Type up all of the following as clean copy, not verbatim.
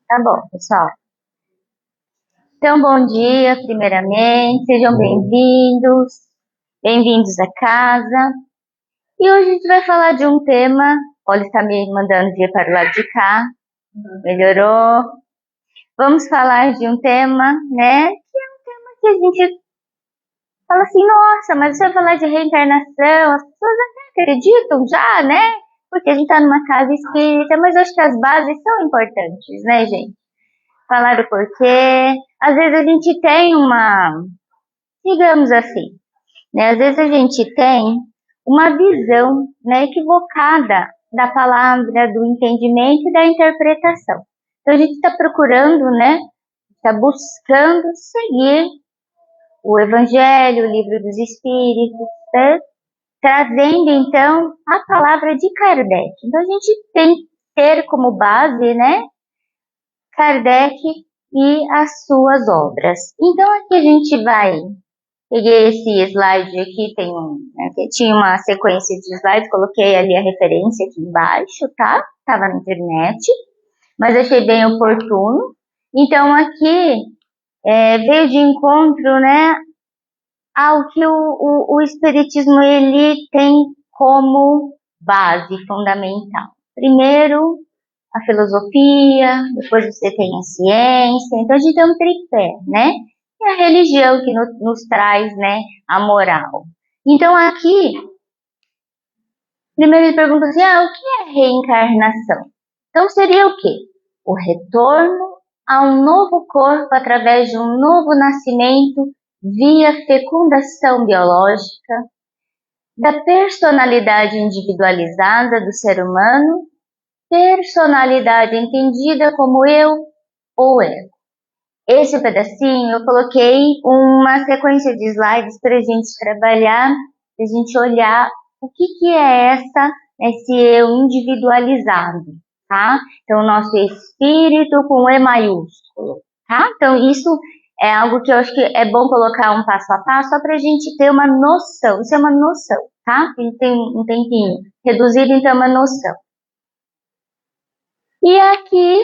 Tá bom, pessoal. Então, bom dia, primeiramente, sejam bem-vindos, bem-vindos à casa. E hoje a gente vai falar de um tema, olha, está me mandando vir para o lado de cá, melhorou. Vamos falar de um tema, né, que é um tema que a gente fala assim, nossa, mas você vai falar de reencarnação, as pessoas até acreditam já, né, porque a gente está numa casa espírita, mas eu acho que as bases são importantes, né, gente? Falar o porquê. Às vezes a gente tem digamos assim, né? Às vezes a gente tem uma visão, né, equivocada da palavra, do entendimento e da interpretação. Então a gente está procurando, né, está buscando seguir o Evangelho, o Livro dos Espíritos, né, trazendo então a palavra de Kardec. Então a gente tem que ter como base, né, Kardec e as suas obras. Então aqui a gente vai, peguei esse slide aqui, né, que tinha uma sequência de slides, coloquei ali a referência aqui embaixo, tá? Tava na internet, mas achei bem oportuno. Então aqui veio de encontro, né, ao que o Espiritismo ele tem como base fundamental. Primeiro, a filosofia, depois você tem a ciência, então a gente tem um tripé, né? E a religião que nos traz, né, a moral. Então aqui, primeiro ele pergunta assim, o que é reencarnação? Então seria o quê? O retorno a um novo corpo através de um novo nascimento via fecundação biológica, da personalidade individualizada do ser humano, personalidade entendida como eu ou ego. Esse pedacinho eu coloquei uma sequência de slides para a gente trabalhar, para a gente olhar o que é esse eu individualizado, tá? Então, o nosso espírito com E maiúsculo, tá? Então, isso é algo que eu acho que é bom colocar um passo a passo, só para a gente ter uma noção, isso é uma noção, tá? Tem um tempinho reduzido, então é uma noção. E aqui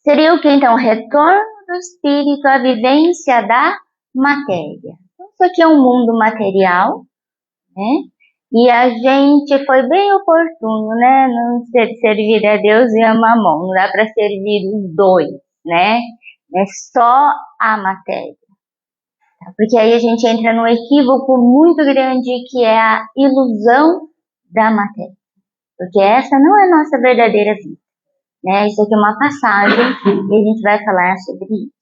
seria o que então? O retorno do espírito à vivência da matéria. Então, isso aqui é um mundo material, né? E a gente foi bem oportuno, né? Não servir a Deus e a Mamon, não dá para servir os dois, né? É só a matéria. Porque aí a gente entra num equívoco muito grande que é a ilusão da matéria. Porque essa não é a nossa verdadeira vida. Né? Isso aqui é uma passagem e a gente vai falar sobre isso.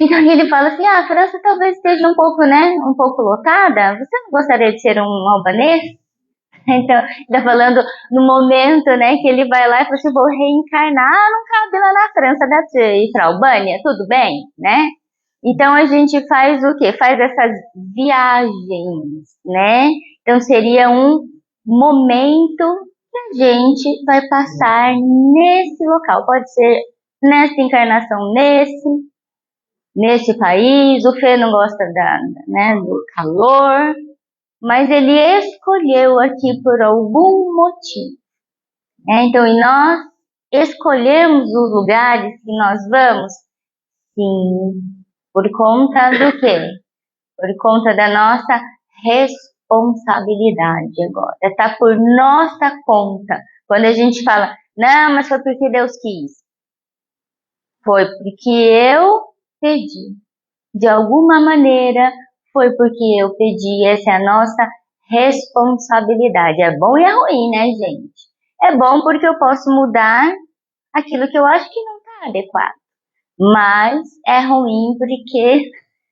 Então ele fala assim, a França talvez esteja um pouco, né, um pouco lotada. Você não gostaria de ser um albanês? Então, está falando no momento, né, que ele vai lá e fala assim, vou reencarnar, não cabe lá na França, dá para ir para a Albânia, tudo bem, né? Então a gente faz o quê? Faz essas viagens, né? Então seria um momento que a gente vai passar nesse local. Pode ser nessa encarnação, nesse país. O Fê não gosta né, do calor, mas ele escolheu aqui por algum motivo. Né? Então, e nós escolhemos os lugares que nós vamos? Sim, por conta do quê? Por conta da nossa responsabilidade agora. Está por nossa conta. Quando a gente fala, não, mas foi porque Deus quis. Foi porque eu pedi. De alguma maneira, foi porque eu pedi. Essa é a nossa responsabilidade. É bom e é ruim, né, gente? É bom porque eu posso mudar aquilo que eu acho que não está adequado. Mas é ruim porque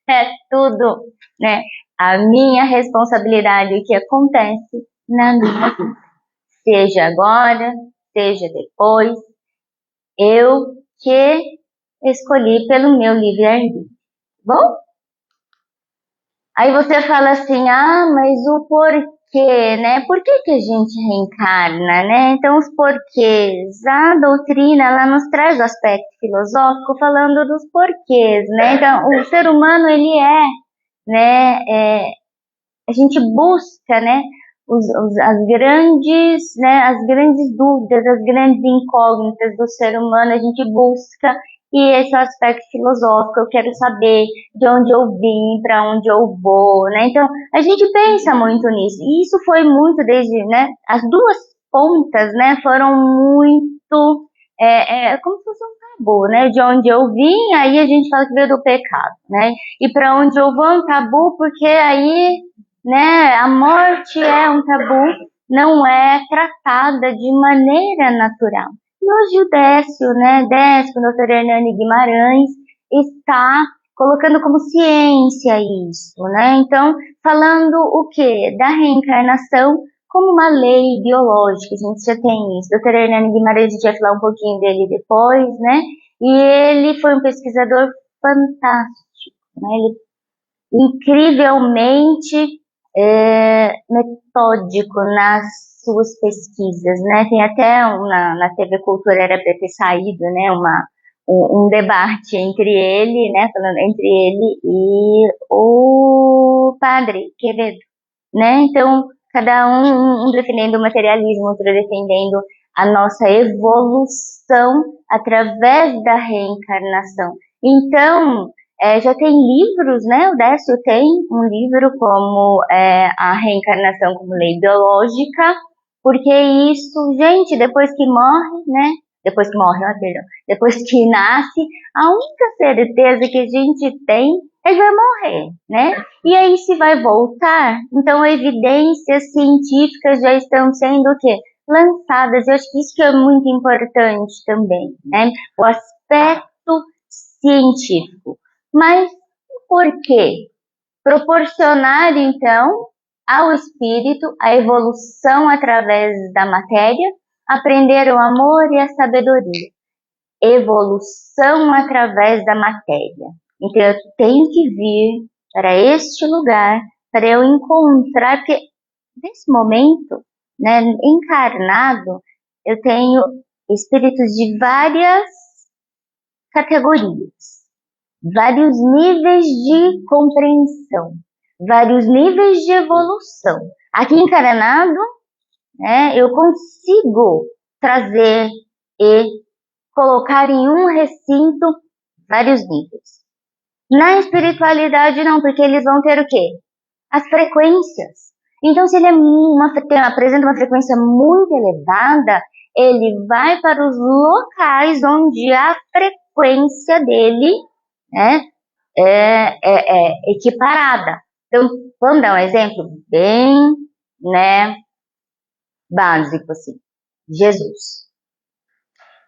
é tudo, né? A minha responsabilidade, o que acontece na minha vida. Seja agora, seja depois, eu que escolhi pelo meu livre-arbítrio. Bom? Aí você fala assim, mas o porquê, né? Por que a gente reencarna, né? Então, os porquês. A doutrina, ela nos traz o aspecto filosófico falando dos porquês, né? Então, o ser humano, ele né? A gente busca, né? as grandes, né, as grandes dúvidas, as grandes incógnitas do ser humano, a gente busca, e esse é o aspecto filosófico, eu quero saber de onde eu vim, para onde eu vou, né? Então, a gente pensa muito nisso, e isso foi muito desde, né, as duas pontas, né, foram muito, como se fosse um tabu, né, de onde eu vim, aí a gente fala que veio do pecado, né, e para onde eu vou é um tabu, porque aí, né, a morte é um tabu, não é tratada de maneira natural. E hoje o Décio, né, Décio, o Dr. Hernani Guimarães, está colocando como ciência isso, né? Então, falando o quê? Da reencarnação como uma lei biológica, a gente já tem isso. Dr. Hernani Guimarães, a gente vai falar um pouquinho dele depois, né? E ele foi um pesquisador fantástico, né? Ele incrivelmente metódico nas suas pesquisas, né? Tem até na TV Cultura era para ter saído, né? Um debate entre ele, né? Falando entre ele e o padre Quevedo, né? Então cada um defendendo o materialismo, outro defendendo a nossa evolução através da reencarnação. Então já tem livros, né? O Décio tem um livro como A Reencarnação como Lei Biológica, porque isso, gente, depois que morre, né? Depois que morre, perdão, depois que nasce, a única certeza que a gente tem é que vai morrer, né? E aí se vai voltar, então evidências científicas já estão sendo o quê? Lançadas. Eu acho que isso que é muito importante também, né? O aspecto científico. Mas por quê? Proporcionar, então, ao espírito a evolução através da matéria, aprender o amor e a sabedoria. Evolução através da matéria. Então, eu tenho que vir para este lugar para eu encontrar, porque nesse momento, né, encarnado, eu tenho espíritos de várias categorias, vários níveis de compreensão, vários níveis de evolução. Aqui encarnado, né, eu consigo trazer e colocar em um recinto vários níveis. Na espiritualidade não, porque eles vão ter o quê? As frequências. Então, se ele apresenta uma frequência muito elevada, ele vai para os locais onde a frequência dele, né, é equiparada. Então, vamos dar um exemplo bem, né, básico assim. Jesus.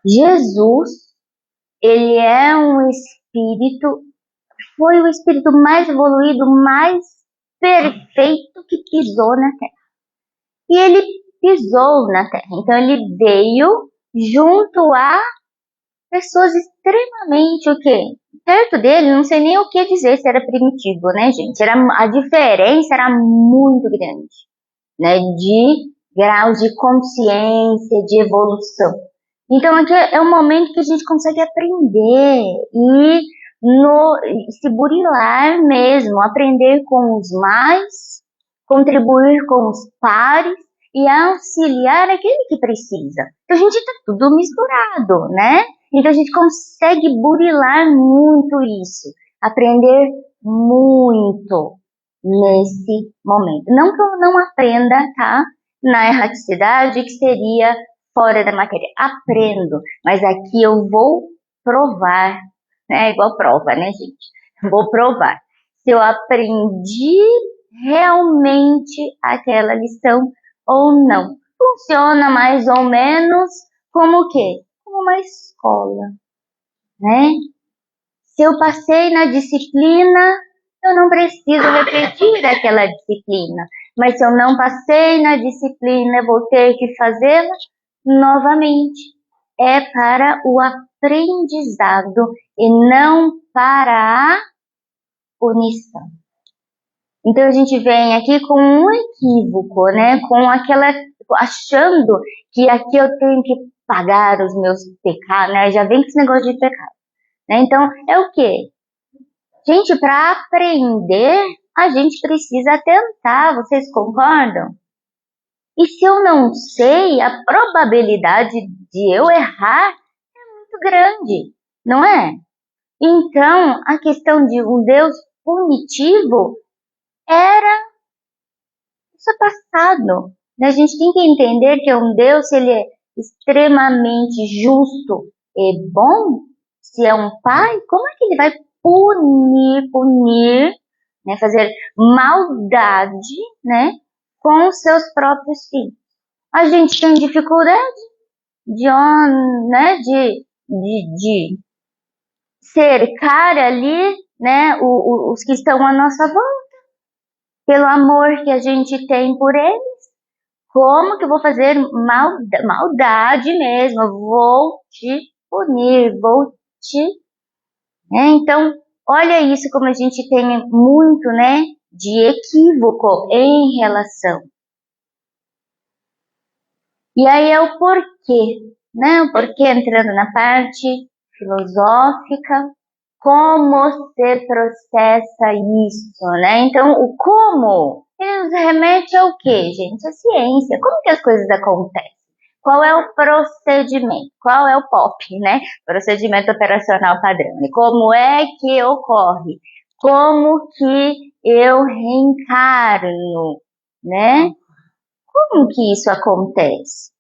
Jesus, ele é um espírito, foi o espírito mais evoluído, mais perfeito que pisou na Terra. E ele pisou na Terra. Então, ele veio junto a pessoas extremamente o quê? Perto dele, não sei nem o que dizer se era primitivo, né, gente? A diferença era muito grande, né? De graus de consciência, de evolução. Então, aqui é um momento que a gente consegue aprender e se burilar mesmo, aprender com os mais, contribuir com os pares e auxiliar aquele que precisa. Então, a gente está tudo misturado, né? Então a gente consegue burilar muito isso, aprender muito nesse momento. Não que eu não aprenda, tá? Na erraticidade, que seria fora da matéria. Aprendo, mas aqui eu vou provar, né? Igual prova, né, gente? Vou provar se eu aprendi realmente aquela lição ou não. Funciona mais ou menos como o quê? Como uma escola, né? Se eu passei na disciplina, eu não preciso repetir aquela disciplina. Mas se eu não passei na disciplina, eu vou ter que fazê-la novamente. É para o aprendizado e não para a punição. Então a gente vem aqui com um equívoco, né? Com aquela, achando que aqui eu tenho que pagar os meus pecados, né? Já vem com esse negócio de pecado, né? Então é o quê? Gente, para aprender, a gente precisa tentar, vocês concordam? E se eu não sei, a probabilidade de eu errar é muito grande, não é? Então, a questão de um Deus punitivo era isso é passado. A gente tem que entender que um Deus, ele é extremamente justo e bom. Se é um pai, como é que ele vai punir, né, fazer maldade, né, com os seus próprios filhos? A gente tem dificuldade de cercar ali, né, os que estão à nossa volta, pelo amor que a gente tem por eles. Como que eu vou fazer maldade mesmo? Eu vou te punir, vou te... Então, olha isso como a gente tem muito, né, de equívoco em relação. E aí é o porquê, né? O porquê entrando na parte filosófica, como se processa isso, né? Então, o como, ele nos remete ao quê, gente? A ciência. Como que as coisas acontecem? Qual é o procedimento? Qual é o POP, né? Procedimento operacional padrão. E como é que ocorre? Como que eu reencarno, né? Como que isso acontece?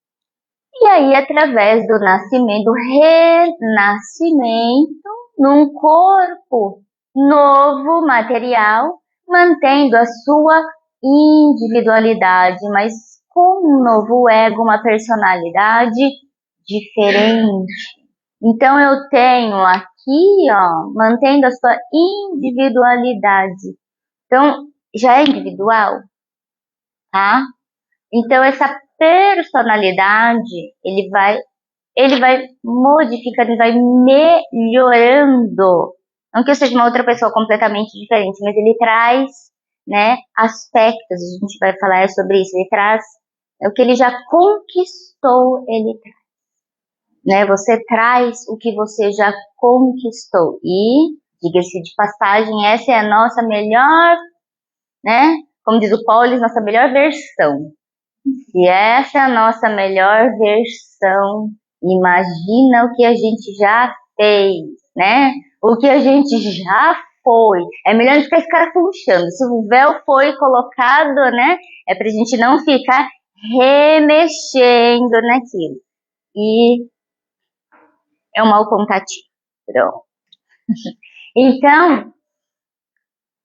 E aí, através do nascimento, do renascimento, num corpo novo, material, mantendo a sua individualidade, mas com um novo ego, uma personalidade diferente. Então, eu tenho aqui, ó, mantendo a sua individualidade. Então, já é individual, tá? Então, essa personalidade, ele vai modificando, ele vai melhorando. Não que eu seja uma outra pessoa completamente diferente, mas ele traz, né, aspectos, a gente vai falar sobre isso, ele traz o que ele já conquistou, ele traz. Né, você traz o que você já conquistou. E, diga-se de passagem, essa é a nossa melhor, né, como diz o Paulo, nossa melhor versão. E essa é a nossa melhor versão. Imagina o que a gente já fez, né? O que a gente já foi. É melhor não ficar escarafunchando. Se o véu foi colocado, né? É pra gente não ficar remexendo naquilo. E é um mau contativo. Pronto. Então,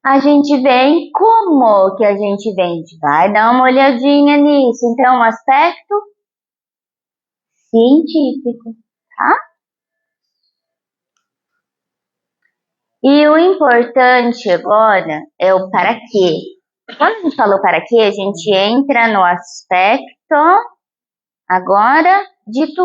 a gente vem, como que a gente vem? A gente vai dar uma olhadinha nisso. Então, o aspecto científico, tá? E o importante agora é o para quê. Quando a gente falou para quê, a gente entra no aspecto, agora, dito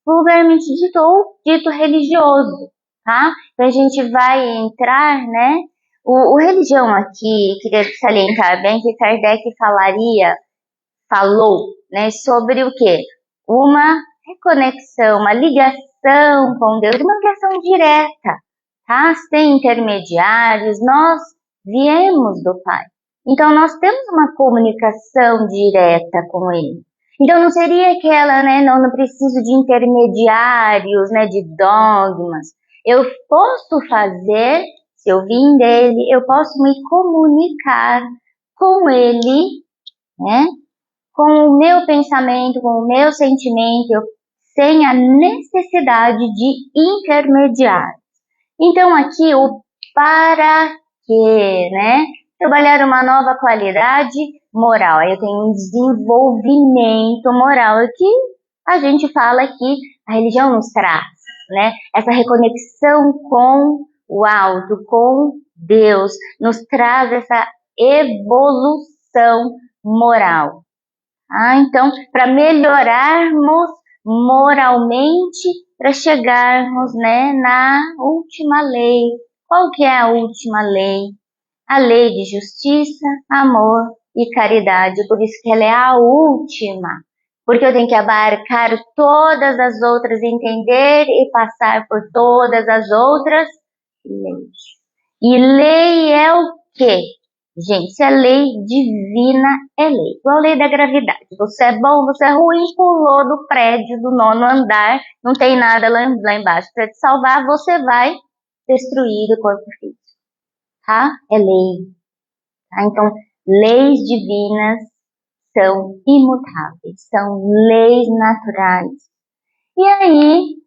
vulgarmente dito ou dito religioso, tá? Então a gente vai entrar, né? O religião aqui, queria salientar bem que Kardec falou, né, sobre o quê? Uma reconexão, uma ligação com Deus, uma ligação direta, tá? Sem intermediários, nós viemos do Pai. Então nós temos uma comunicação direta com Ele. Então não seria aquela, né, não preciso de intermediários, né, de dogmas. Eu posso fazer, se eu vim dele, eu posso me comunicar com Ele, né? Com o meu pensamento, com o meu sentimento, sem a necessidade de intermediário. Então aqui o para quê, né? Trabalhar uma nova qualidade moral. Aí eu tenho um desenvolvimento moral aqui. A gente fala que a religião nos traz, né? Essa reconexão com o alto, com Deus, nos traz essa evolução moral. Então, para melhorarmos moralmente, para chegarmos, né, na última lei. Qual que é a última lei? A lei de justiça, amor e caridade. Por isso que ela é a última. Porque eu tenho que abarcar todas as outras, entender e passar por todas as outras leis. E lei é o quê? Gente, se é lei divina, é lei. Igual a lei da gravidade. Você é bom, você é ruim, pulou do prédio do 9º andar, não tem nada lá embaixo para te salvar, você vai destruir o corpo físico. Tá? É lei. Tá? Então, leis divinas são imutáveis, são leis naturais. E aí,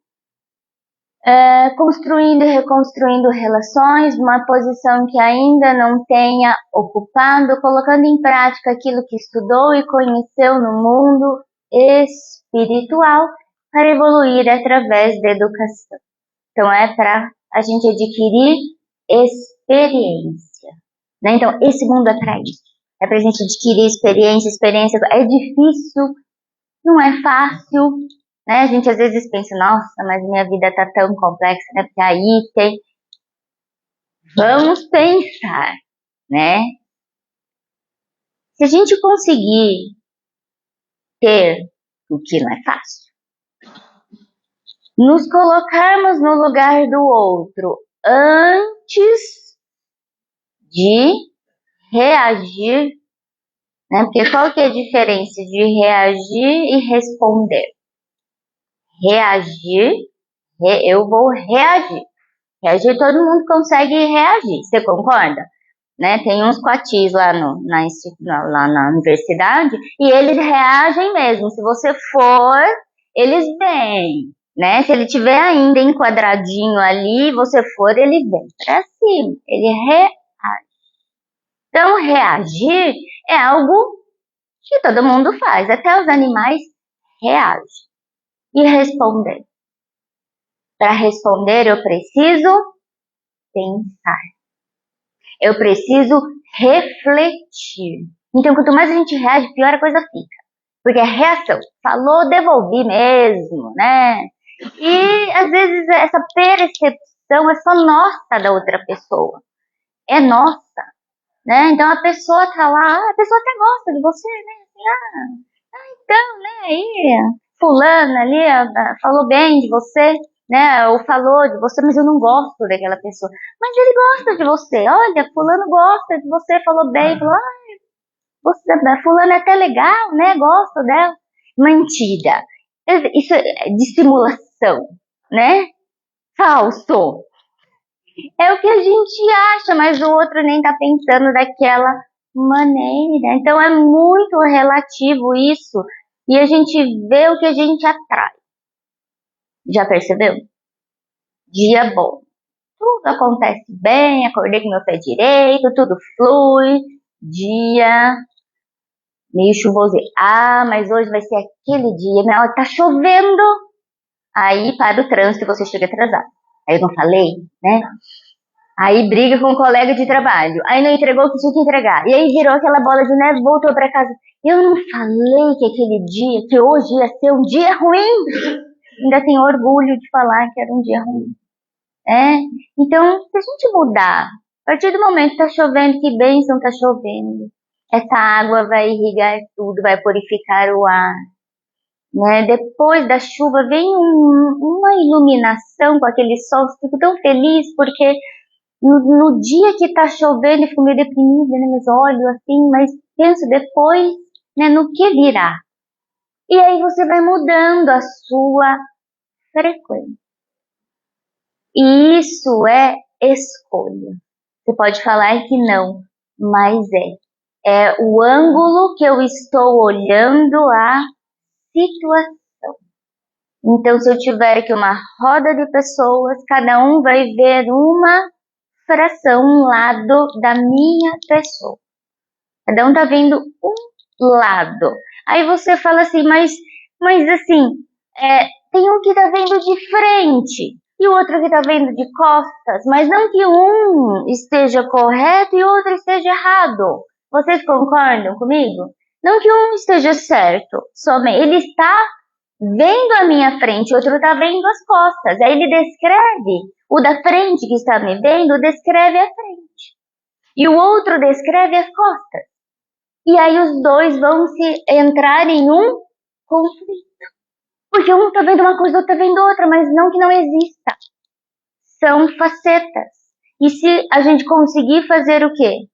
construindo e reconstruindo relações, uma posição que ainda não tenha ocupado, colocando em prática aquilo que estudou e conheceu no mundo espiritual para evoluir através da educação. Então, é para a gente adquirir experiência. Né? Então, esse mundo é para isso. É para a gente adquirir experiência. É difícil, não é fácil. Né? A gente às vezes pensa, nossa, mas minha vida tá tão complexa, né? Porque aí tem... Vamos pensar, né? Se a gente conseguir ter o que não é fácil, nos colocarmos no lugar do outro antes de reagir, né? Porque qual que é a diferença de reagir e responder? Reagir, eu vou reagir. Reagir, todo mundo consegue reagir, você concorda? Né? Tem uns coatis lá, lá na universidade e eles reagem mesmo. Se você for, eles vêm. Né? Se ele tiver ainda enquadradinho ali, você for, ele vem pra cima. Ele reage. Então, reagir é algo que todo mundo faz. Até os animais reagem. E responder. Para responder, eu preciso pensar. Eu preciso refletir. Então, quanto mais a gente reage, pior a coisa fica. Porque é reação. Falou, devolvi mesmo, né? E, às vezes, essa percepção é só nossa da outra pessoa. É nossa, né? Então, a pessoa tá lá, a pessoa até gosta de você, né? Então, né? Aí, fulana ali falou bem de você, né? Ou falou de você, mas eu não gosto daquela pessoa. Mas ele gosta de você. Olha, fulano gosta de você, falou bem, falou, fulano é até legal, né? Gosto dela. Mentira. Isso é dissimulação, né? Falso. É o que a gente acha, mas o outro nem tá pensando daquela maneira. Então é muito relativo isso. E a gente vê o que a gente atrai. Já percebeu? Dia bom. Tudo acontece bem, acordei com meu pé direito, tudo flui. Dia meio chuvoso. Ah, mas hoje vai ser aquele dia, né? Tá chovendo. Aí para o trânsito e você chega atrasado. Aí eu não falei, né? Aí briga com um colega de trabalho. Aí não entregou o que tinha que entregar. E aí virou aquela bola de neve, voltou para casa. Eu não falei que aquele dia, que hoje ia ser um dia ruim. Ainda tenho orgulho de falar que era um dia ruim. Então, se a gente mudar, a partir do momento que tá chovendo, que bênção tá chovendo. Essa água vai irrigar tudo, vai purificar o ar. Né? Depois da chuva vem uma iluminação com aquele sol. Fico tão feliz porque no dia que tá chovendo eu fico meio deprimida, né? Mas olho assim, mas penso depois, né, no que virá. E aí você vai mudando a sua frequência. E isso é escolha. Você pode falar que não, mas é o ângulo que eu estou olhando a situação. Então, se eu tiver aqui uma roda de pessoas, cada um vai ver uma fração, um lado da minha pessoa. Cada um tá vendo um lado. Aí você fala assim, mas assim, tem um que tá vendo de frente e o outro que tá vendo de costas, mas não que um esteja correto e o outro esteja errado. Vocês concordam comigo? Não que um esteja certo, somente ele está vendo a minha frente, o outro está vendo as costas. Aí ele descreve, o da frente que está me vendo, descreve a frente. E o outro descreve as costas. E aí os dois vão se entrar em um conflito. Porque um está vendo uma coisa, o outro está vendo outra, mas não que não exista. São facetas. E se a gente conseguir fazer o quê?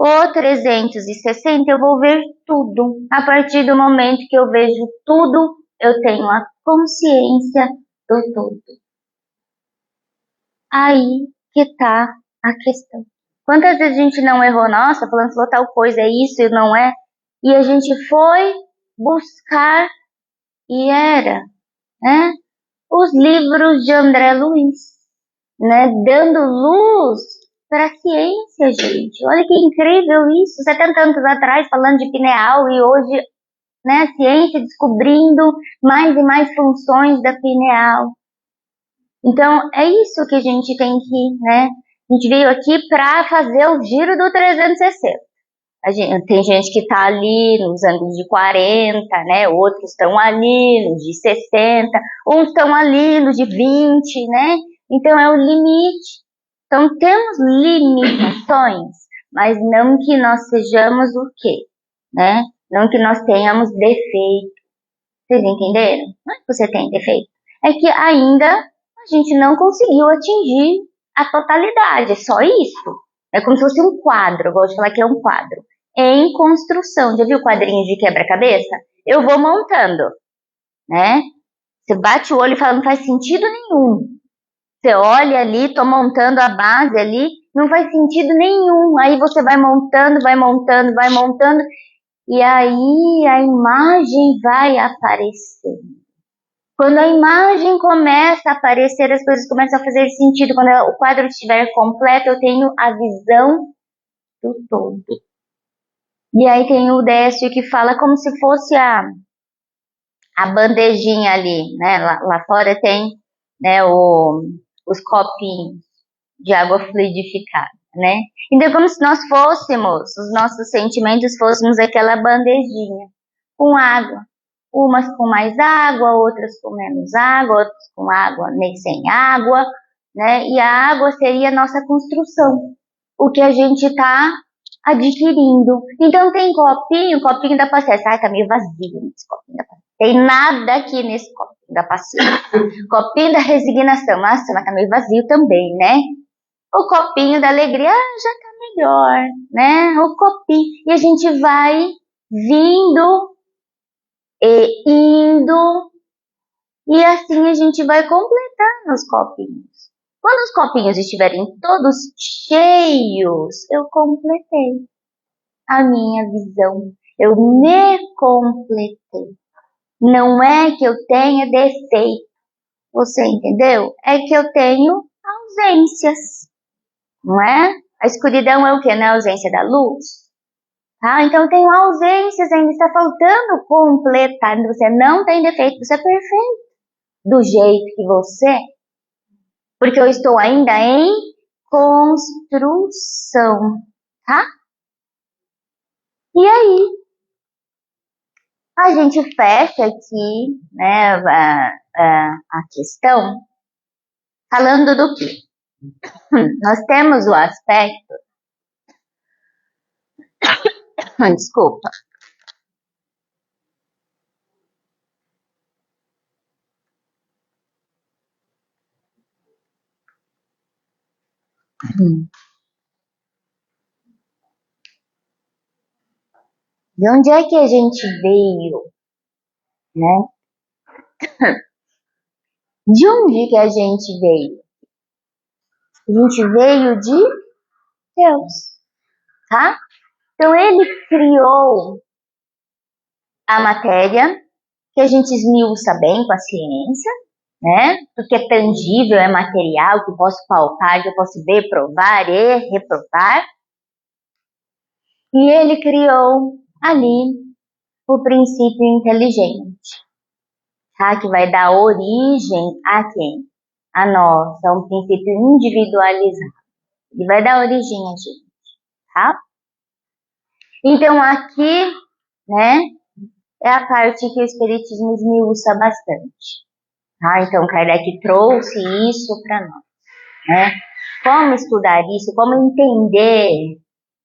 O 360 eu vou ver tudo. A partir do momento que eu vejo tudo, eu tenho a consciência do todo. Aí que tá a questão. Quantas vezes a gente não errou? Nossa, falando falou tal coisa, é isso e não é. E a gente foi buscar e era, né? Os livros de André Luiz, né? Dando luz para a ciência, gente. Olha que incrível isso. 70 anos atrás falando de pineal e hoje, né? A ciência descobrindo mais e mais funções da pineal. Então, é isso que a gente tem que, né? A gente veio aqui para fazer o giro do 360. Tem gente que está ali nos anos de 40, né? Outros estão ali nos de 60, uns estão ali nos de 20, né? Então é o limite. Então temos limitações, mas não que nós sejamos o quê? Né? Não que nós tenhamos defeito. Vocês entenderam? Não é que você tem defeito. É que ainda a gente não conseguiu atingir a totalidade. É só isso. É como se fosse um quadro. Eu gosto de falar que é um quadro. Em construção. Já viu o quadrinho de quebra-cabeça? Eu vou montando, né? Você bate o olho e fala, não faz sentido nenhum. Você olha ali, tô montando a base ali, não faz sentido nenhum. Aí você vai montando, vai montando, vai montando, e aí a imagem vai aparecer. Quando a imagem começa a aparecer, as coisas começam a fazer sentido. Quando o quadro estiver completo, eu tenho a visão do todo. E aí tem o Décio que fala como se fosse a bandejinha ali, né? Lá fora tem, né, os copinhos de água fluidificada, né? Então, como se nós fôssemos, os nossos sentimentos fôssemos aquela bandejinha com água. Umas com mais água, outras com menos água, outras com água nem sem água, né? E a água seria a nossa construção, o que a gente está adquirindo. Então tem copinho da paciência. Ai, tá meio vazio nesse copinho da paciência. Tem nada aqui nesse copinho da paciência. Copinho da resignação. Nossa, mas tá meio vazio também, né? O copinho da alegria, já tá melhor, né? O copinho. E a gente vai vindo e indo. E assim a gente vai completando os copinhos. Quando os copinhos estiverem todos cheios, eu completei a minha visão. Eu me completei. Não é que eu tenha defeito. Você entendeu? É que eu tenho ausências. Não é? A escuridão é o quê? Não é a ausência da luz? Tá? Então eu tenho ausências, ainda está faltando completar. Você não tem defeito, você é perfeito. Do jeito que você é. Porque eu estou ainda em construção. Tá? E aí, a gente fecha aqui, né, a questão falando do quê? Nós temos o aspecto, desculpa, de onde é que a gente veio, né? De onde que a gente veio? A gente veio de Deus, tá? Então ele criou a matéria, que a gente esmiuça bem com a ciência, né? Porque é tangível, é material, que eu posso palpar, que eu posso ver, provar e reprovar. E ele criou ali o princípio inteligente, tá? Que vai dar origem a quem? A nós, a um princípio individualizado. Ele vai dar origem a gente, tá? Então aqui, né, é a parte que o Espiritismo esmiuça bastante. Tá? Então Kardec trouxe isso para nós, né? Como estudar isso, como entender,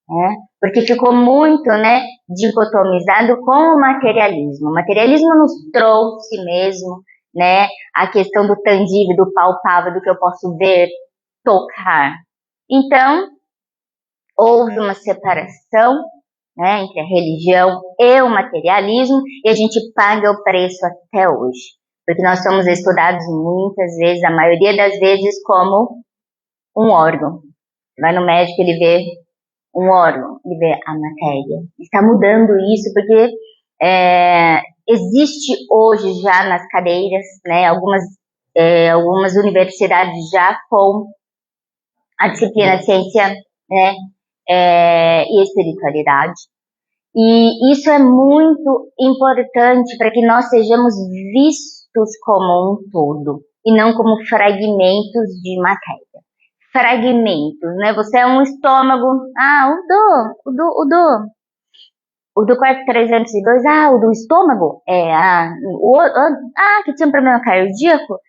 né? Porque ficou muito, né, dicotomizado com o materialismo. O materialismo nos trouxe mesmo, né, a questão do tangível, do palpável, do que eu posso ver, tocar. Então, houve uma separação, né, entre a religião e o materialismo, e a gente paga o preço até hoje. Porque nós somos estudados muitas vezes, a maioria das vezes, como um órgão. Vai no médico, ele vê um órgão, ele vê a matéria. Está mudando isso porque existe hoje já nas cadeiras, né, algumas universidades já com a disciplina ciência, né, e espiritualidade. E isso é muito importante para que nós sejamos vistos como um todo e não como fragmentos de matéria. Fragmentos, né? Você é um estômago. Ah, o do quarto 302. Ah, o do estômago? Que tinha um problema cardíaco?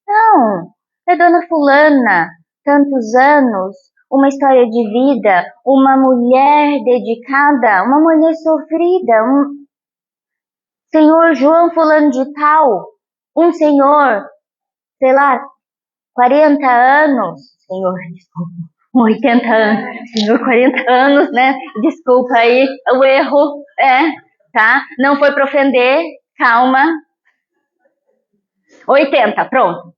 Não, é dona fulana, tantos anos, uma história de vida, uma mulher dedicada, uma mulher sofrida, um senhor João fulano de tal, um senhor, sei lá, 40 anos, senhor, desculpa, 80 anos, senhor, 40 anos, né? Desculpa aí o erro, tá? Não foi para ofender, calma. 80, pronto.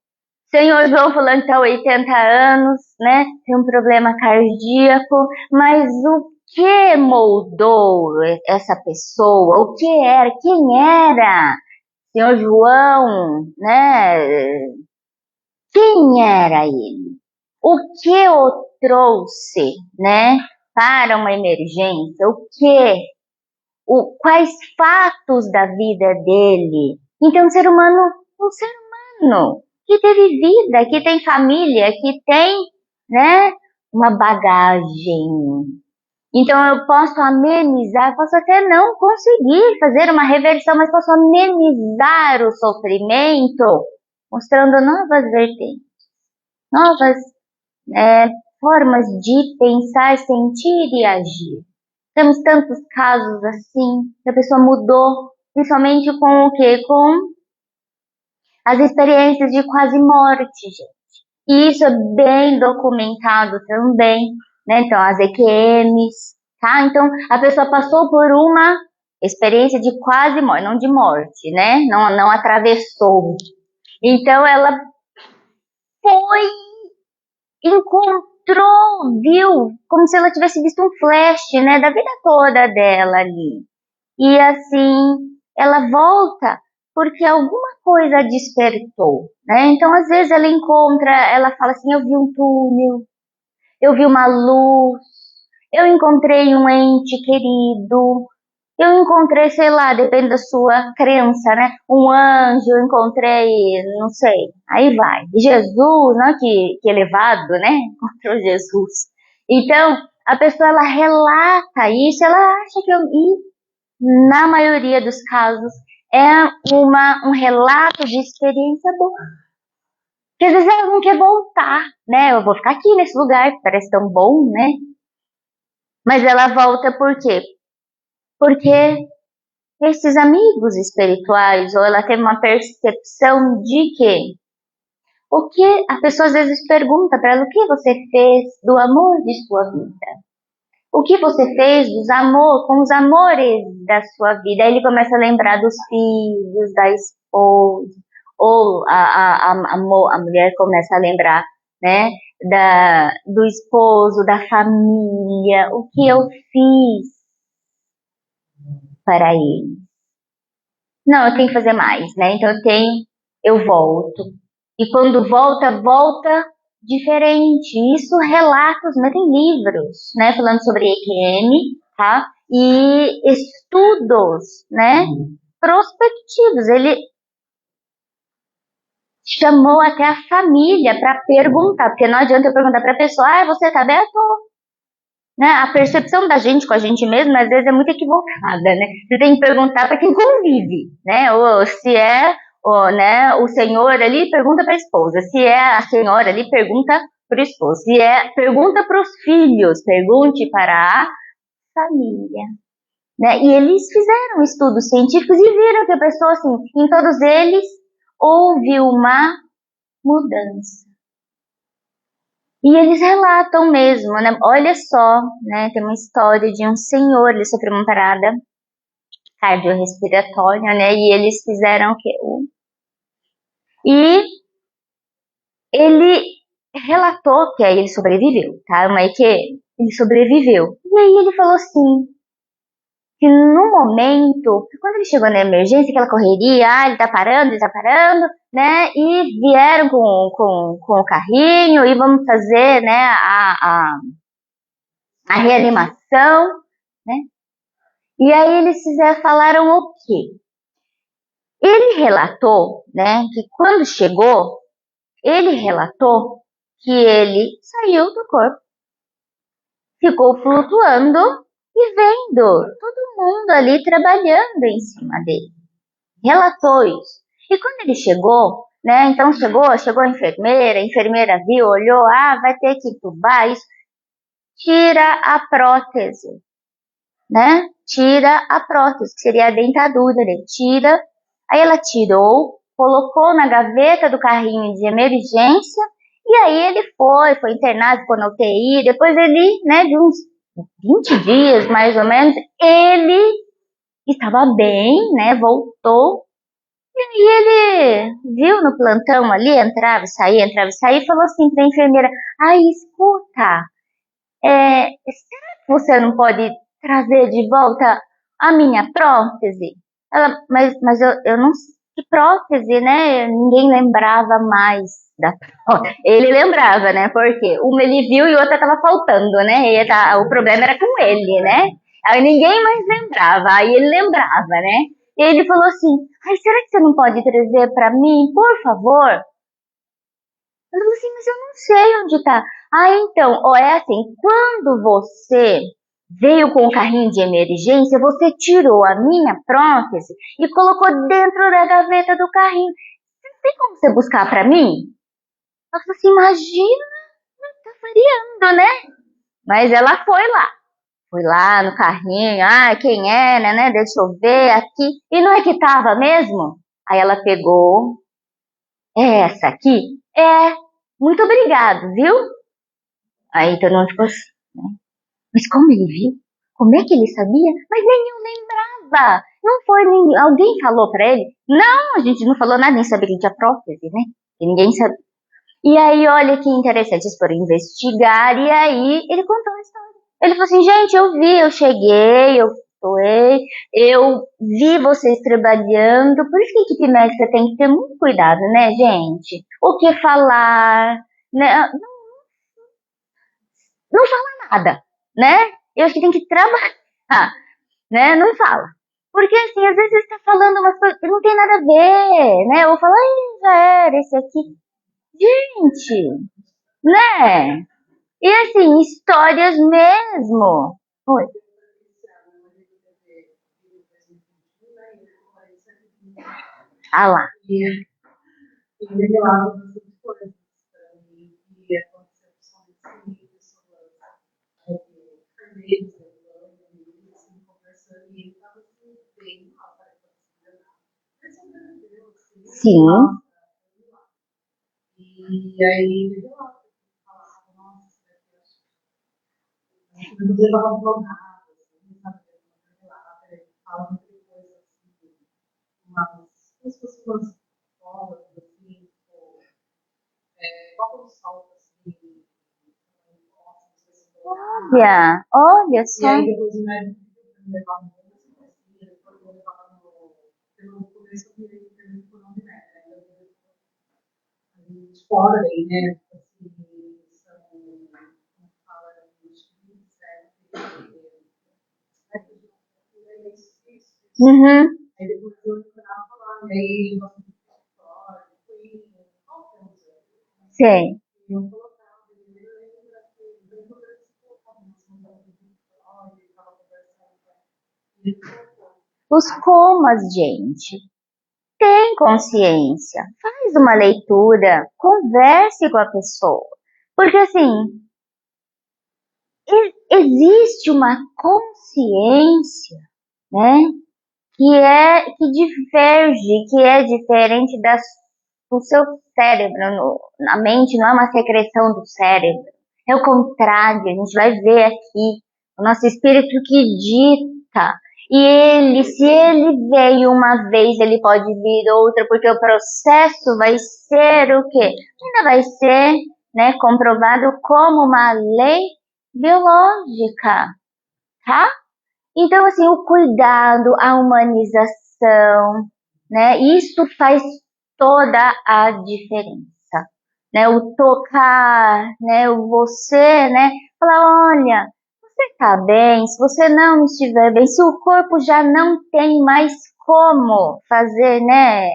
Senhor João fulano tá 80 anos, né? Tem um problema cardíaco, mas o que moldou essa pessoa? O que era? Quem era? Senhor João, né? Quem era ele? O que o trouxe, né? Para uma emergência? Quais fatos da vida dele? Então, um ser humano que teve vida, que tem família, que tem, né, uma bagagem. Então eu posso amenizar, posso até não conseguir fazer uma reversão, mas posso amenizar o sofrimento, mostrando novas vertentes, novas formas de pensar, sentir e agir. Temos tantos casos assim, que a pessoa mudou, principalmente com o quê? Com as experiências de quase morte, gente. E isso é bem documentado também, né? Então, as EQMs, tá? Então, a pessoa passou por uma experiência de quase morte, não de morte, né? Não atravessou. Então, ela foi, encontrou, viu, como se ela tivesse visto um flash, né? Da vida toda dela ali. E assim, ela volta porque alguma coisa despertou, né? Então, às vezes ela fala assim, eu vi um túnel, eu vi uma luz, eu encontrei um ente querido, eu encontrei, sei lá, depende da sua crença, né? Um anjo, eu encontrei, não sei, aí vai. Jesus, não que elevado, né? Encontrou Jesus. Então, a pessoa, ela relata isso, ela acha na maioria dos casos, é um relato de experiência boa. Porque às vezes ela não quer voltar, né? Eu vou ficar aqui nesse lugar, parece tão bom, né? Mas ela volta por quê? Porque esses amigos espirituais, ou ela teve uma percepção de que o que a pessoa às vezes pergunta para ela, o que você fez do amor de sua vida? O que você fez com os amores da sua vida? Aí ele começa a lembrar dos filhos, da esposa, ou a mulher começa a lembrar, né, do esposo, da família, o que eu fiz para ele. Não, eu tenho que fazer mais, né? Então eu volto. E quando volta diferente. Isso relatos, mas tem livros, né, falando sobre EQM, tá? E estudos, né, prospectivos. Ele chamou até a família para perguntar, porque não adianta eu perguntar para a pessoa, você tá bem? Eu tô. Né? A percepção da gente com a gente mesma, às vezes, é muito equivocada, né? Você tem que perguntar para quem convive, né? Ou se é o senhor ali, pergunta para a esposa. Se é a senhora ali, pergunta para o esposo. Se é, pergunta para os filhos, pergunte para a família. Né? E eles fizeram estudos científicos e viram que a pessoa, assim, em todos eles, houve uma mudança. E eles relatam mesmo, né? Olha só, né? Tem uma história de um senhor, ele sofreu uma parada cardiorrespiratória, né? E eles fizeram o quê? E ele relatou que aí ele sobreviveu, tá? Mas que ele sobreviveu. E aí ele falou assim, que no momento, quando ele chegou na emergência, aquela correria, ele tá parando, né? E vieram com o carrinho e vamos fazer, né, a reanimação, né? E aí eles falaram o quê? Ele relatou, né, que quando chegou, ele relatou que ele saiu do corpo, ficou flutuando e vendo todo mundo ali trabalhando em cima dele. Relatou isso. E quando ele chegou, né, então chegou a enfermeira viu, olhou, vai ter que entubar isso, tira a prótese, né? Tira a prótese, que seria a dentadura, né? Tira. Aí ela tirou, colocou na gaveta do carrinho de emergência, e aí ele foi internado, ficou na UTI, depois ele, né, de uns 20 dias, mais ou menos, ele estava bem, né, voltou, e ele viu no plantão ali, entrava e saía, e falou assim para a enfermeira, escuta, será que você não pode trazer de volta a minha prótese? Ela, mas eu não sei que prótese, né? Ninguém lembrava mais da prótese. Ele lembrava, né? Porque uma ele viu e outra estava faltando, né? O problema era com ele, né? Aí ninguém mais lembrava, aí ele lembrava, né? E ele falou assim, será que você não pode trazer para mim, por favor? Eu falei assim, mas eu não sei onde tá. Então, é assim, quando você veio com o carrinho de emergência, você tirou a minha prótese e colocou dentro da gaveta do carrinho. Tem como você buscar pra mim? Ela falou assim, imagina, tá variando, né? Mas ela foi lá. Foi lá no carrinho, quem é, né? Deixa eu ver aqui. E não é que tava mesmo? Aí ela pegou, essa aqui? Muito obrigado, viu? Aí todo mundo ficou assim, né? Mas como ele viu? Como é que ele sabia? Mas nem eu lembrava. Não foi ninguém. Alguém falou pra ele? Não, a gente não falou nada, nem sabia que ele tinha prótese, né? E ninguém sabia. E aí, olha que interessante, eles foram investigar e aí ele contou a história. Ele falou assim, gente, eu vi, eu cheguei, eu fui, eu vi vocês trabalhando, por isso que a equipe médica tem que ter muito cuidado, né, gente? O que falar, né? Não fala nada, né? Eu acho que tem que trabalhar, né? Não fala. Porque assim, às vezes você tá falando umas coisas que não tem nada a ver, né? Ou fala, já era esse aqui. Gente, né? E assim, histórias mesmo. Oi. Lá. Sim. Olha só. Uhum. Sei. Os comas, gente. Tem consciência. Faz uma leitura. Converse com a pessoa. Porque assim, existe uma consciência, né? Que diverge, que é diferente no seu cérebro, na mente, não é uma secreção do cérebro. É o contrário, a gente vai ver aqui, o nosso espírito que dita. E ele, se ele veio uma vez, ele pode vir outra, porque o processo vai ser o quê? Ainda vai ser, né, comprovado como uma lei biológica, tá? Então, assim, o cuidado, a humanização, né, isso faz toda a diferença, né, o tocar, né, o você, né, falar, olha, você está bem, se você não estiver bem, se o corpo já não tem mais como fazer, né,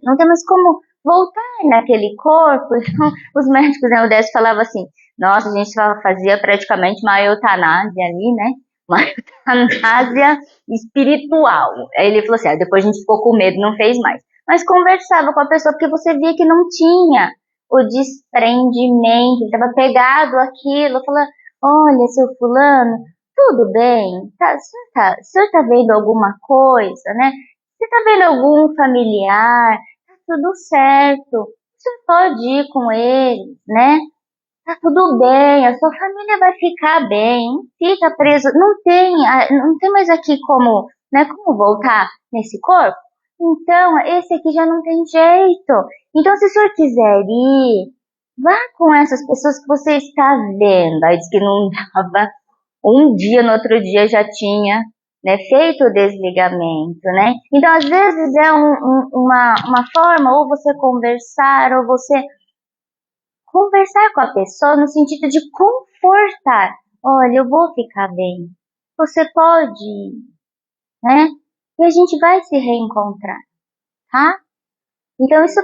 não tem mais como voltar naquele corpo, então os médicos, né, o Décio falava assim, nossa, a gente fazia praticamente uma eutanásia ali, né, uma eutanásia espiritual. Aí ele falou assim, depois a gente ficou com medo, não fez mais. Mas conversava com a pessoa, porque você via que não tinha o desprendimento, estava pegado àquilo, falando, olha, seu fulano, tudo bem, o senhor tá vendo alguma coisa, né? Você tá vendo algum familiar? Tá tudo certo, o senhor pode ir com ele, né? Tá tudo bem, a sua família vai ficar bem, fica preso, não tem mais aqui como, né, como voltar nesse corpo. Então, esse aqui já não tem jeito. Então, se o senhor quiser ir, vá com essas pessoas que você está vendo. Aí diz que não dava um dia, no outro dia já tinha, né, feito o desligamento, né? Então, às vezes é uma forma, ou você conversar, ou você conversar com a pessoa no sentido de confortar. Olha, eu vou ficar bem. Você pode ir, né? E a gente vai se reencontrar, tá? Então isso.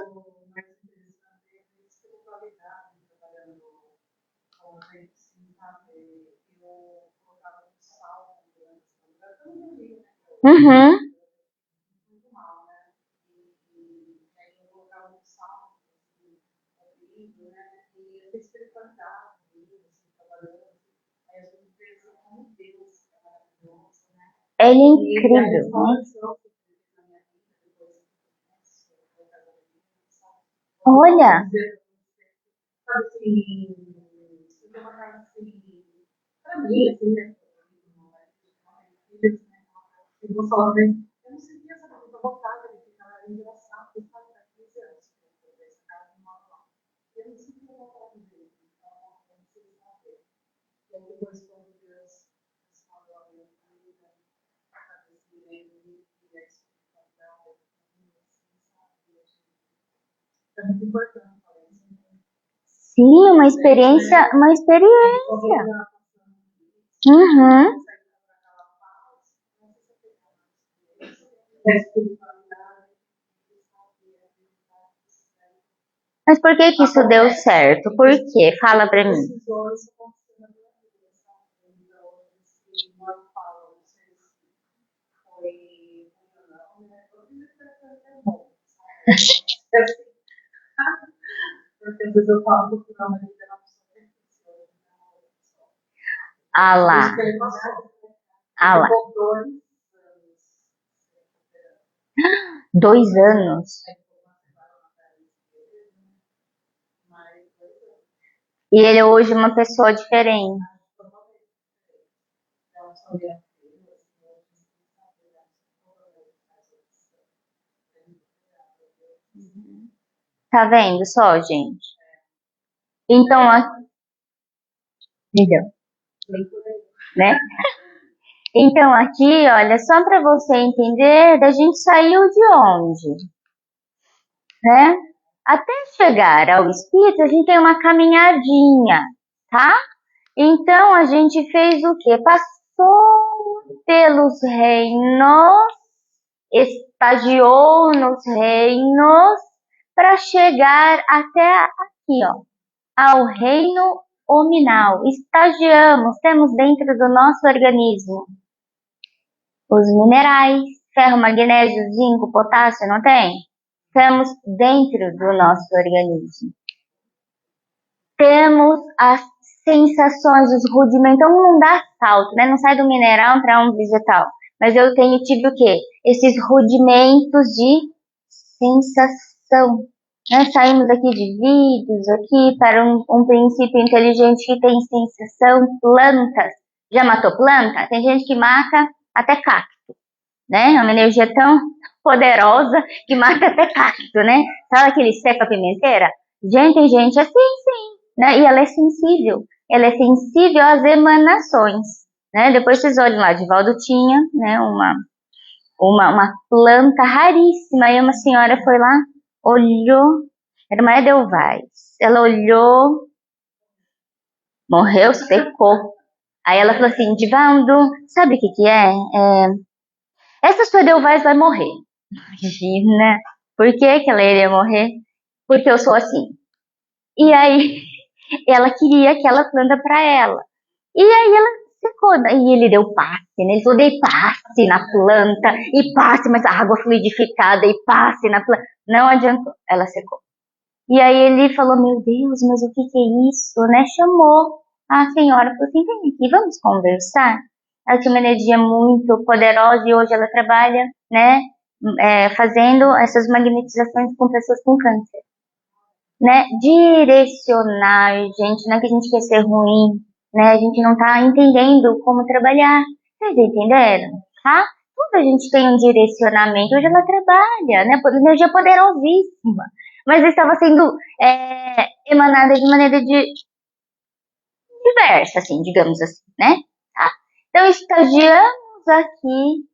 Uhum. Ele é incrível, né? Olha. Sim, uma experiência, uma experiência. Uhum. Mas por que que isso deu certo? Por quê? Fala pra mim. Ah lá, ah lá. 2 anos. E ele é hoje uma pessoa diferente. Tá vendo só, gente? Então, entendeu? Né? Então aqui, olha, só para você entender, a gente saiu de onde, né? Até chegar ao espírito, a gente tem uma caminhadinha, tá? Então a gente fez o quê? Passou pelos reinos, estagiou nos reinos para chegar até aqui, ó, ao reino hominal. Estagiamos, temos dentro do nosso organismo os minerais, ferro, magnésio, zinco, potássio, não tem? Temos dentro do nosso organismo. Temos as sensações, os rudimentos, então não dá salto, né? Não sai do mineral para um vegetal. Mas eu tenho tido o quê? Esses rudimentos de sensação. Né? Saímos aqui de vídeos, aqui para um princípio inteligente que tem sensação, plantas. Já matou planta? Tem gente que mata até cacto, né? É uma energia tão poderosa que mata até cacto, né? Sabe aquele cepa-pimenteira? Gente, tem gente assim, sim, né? E ela é sensível. Ela é sensível às emanações, né? Depois vocês olham lá, Divaldo tinha, né, uma planta raríssima, e uma senhora foi lá, olhou, era uma Edelweiss, ela olhou, morreu, secou. Aí ela falou assim, Divaldo, sabe o que é? Essa sua Edelweiss vai morrer. Imagina, por que que ela iria morrer? Porque eu sou assim. E aí, ela queria aquela planta para ela. E aí ela secou, e ele deu passe, né? Ele falou, dei passe na planta, e passe, mas a água fluidificada, e passe na planta. Não adiantou, ela secou. E aí ele falou, meu Deus, mas o que é isso, né? Chamou a senhora, falou assim, vem aqui, vamos conversar. Ela tinha uma energia muito poderosa e hoje ela trabalha, né, fazendo essas magnetizações com pessoas com câncer. Né? Direcionar, gente, não é que a gente quer ser ruim, né? A gente não tá entendendo como trabalhar. Vocês entenderam? Tá? Tudo a gente tem um direcionamento. Hoje ela trabalha, né? Energia poderosíssima. Mas estava sendo emanada de maneira diversa, assim, digamos assim, né? Tá? Então, estagiamos aqui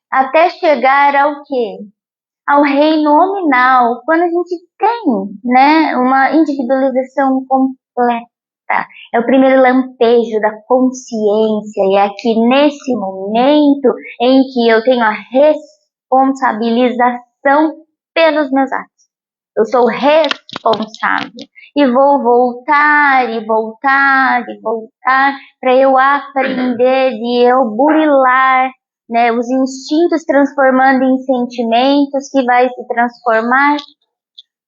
até chegar ao quê? Ao reino nominal, quando a gente tem, né, uma individualização completa. É o primeiro lampejo da consciência, e é aqui nesse momento em que eu tenho a responsabilização pelos meus atos. Eu sou responsável e vou voltar e voltar e voltar para eu aprender e eu burilar, né, os instintos transformando em sentimentos que vai se transformar,